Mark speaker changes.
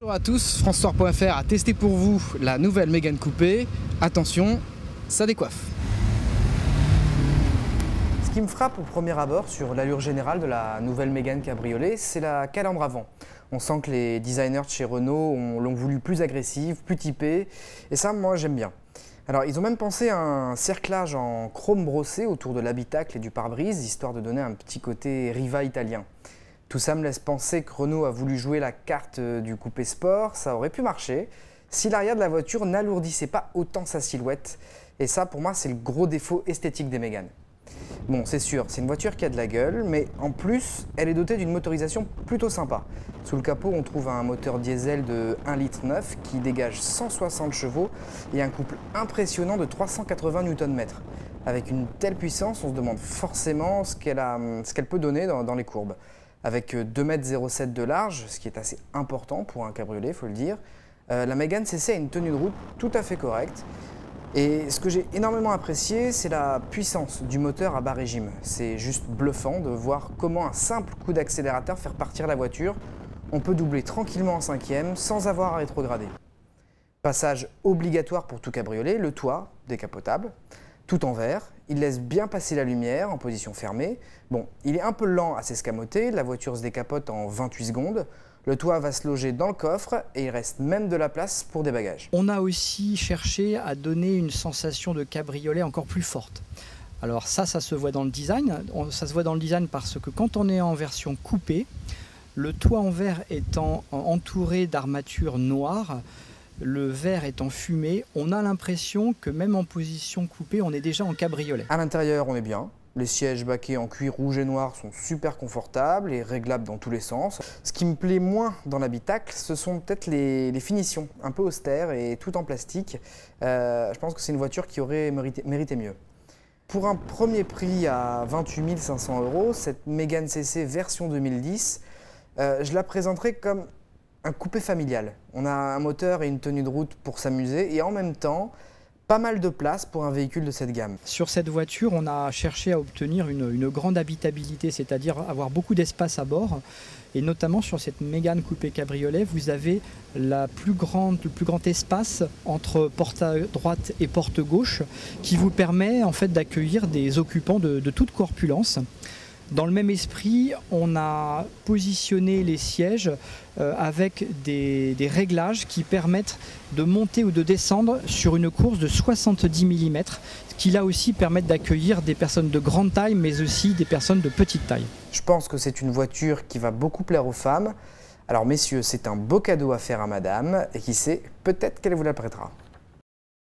Speaker 1: Bonjour à tous, Francestore.fr a testé pour vous la nouvelle Mégane coupé. Attention, ça décoiffe.
Speaker 2: Ce qui me frappe au premier abord sur l'allure générale de la nouvelle Mégane cabriolet, c'est la calandre avant. On sent que les designers de chez Renault l'ont voulu plus agressive, plus typée, et ça, moi, j'aime bien. Alors, ils ont même pensé à un cerclage en chrome brossé autour de l'habitacle et du pare-brise, histoire de donner un petit côté Riva italien. Tout ça me laisse penser que Renault a voulu jouer la carte du coupé sport. Ça aurait pu marcher si l'arrière de la voiture n'alourdissait pas autant sa silhouette. Et ça, pour moi, c'est le gros défaut esthétique des Méganes. Bon, c'est sûr, c'est une voiture qui a de la gueule, mais en plus, elle est dotée d'une motorisation plutôt sympa. Sous le capot, on trouve un moteur diesel de 1,9 litre qui dégage 160 chevaux et un couple impressionnant de 380 Nm. Avec une telle puissance, on se demande forcément ce qu'elle peut donner dans les courbes. Avec 2,07 m de large, ce qui est assez important pour un cabriolet, il faut le dire, la Mégane CC a une tenue de route tout à fait correcte. Et ce que j'ai énormément apprécié, c'est la puissance du moteur à bas régime. C'est juste bluffant de voir comment un simple coup d'accélérateur fait partir la voiture. On peut doubler tranquillement en cinquième sans avoir à rétrograder. Passage obligatoire pour tout cabriolet, le toit décapotable. Tout en verre, il laisse bien passer la lumière en position fermée. Bon, il est un peu lent à s'escamoter, la voiture se décapote en 28 secondes. Le toit va se loger dans le coffre et il reste même de la place pour des bagages.
Speaker 3: On a aussi cherché à donner une sensation de cabriolet encore plus forte. Alors ça se voit dans le design. Ça se voit dans le design parce que quand on est en version coupée, le toit en verre étant entouré d'armatures noires, le verre étant fumé, on a l'impression que même en position coupée, on est déjà en cabriolet.
Speaker 2: À l'intérieur, on est bien. Les sièges baquets en cuir rouge et noir sont super confortables et réglables dans tous les sens. Ce qui me plaît moins dans l'habitacle, ce sont peut-être les finitions, un peu austères et tout en plastique. Je pense que c'est une voiture qui aurait mérité mieux. Pour un premier prix à 28 500 €, cette Mégane CC version 2010, je la présenterai comme un coupé familial. On a un moteur et une tenue de route pour s'amuser et en même temps, pas mal de place pour un véhicule de cette gamme.
Speaker 3: Sur cette voiture, on a cherché à obtenir une grande habitabilité, c'est-à-dire avoir beaucoup d'espace à bord. Et notamment sur cette Mégane coupé cabriolet, vous avez le plus grand espace entre porte à droite et porte gauche qui vous permet en fait d'accueillir des occupants de toute corpulence. Dans le même esprit, on a positionné les sièges avec des réglages qui permettent de monter ou de descendre sur une course de 70 mm, qui là aussi permettent d'accueillir des personnes de grande taille, mais aussi des personnes de petite taille.
Speaker 2: Je pense que c'est une voiture qui va beaucoup plaire aux femmes. Alors messieurs, c'est un beau cadeau à faire à madame, et qui sait, peut-être qu'elle vous la prêtera.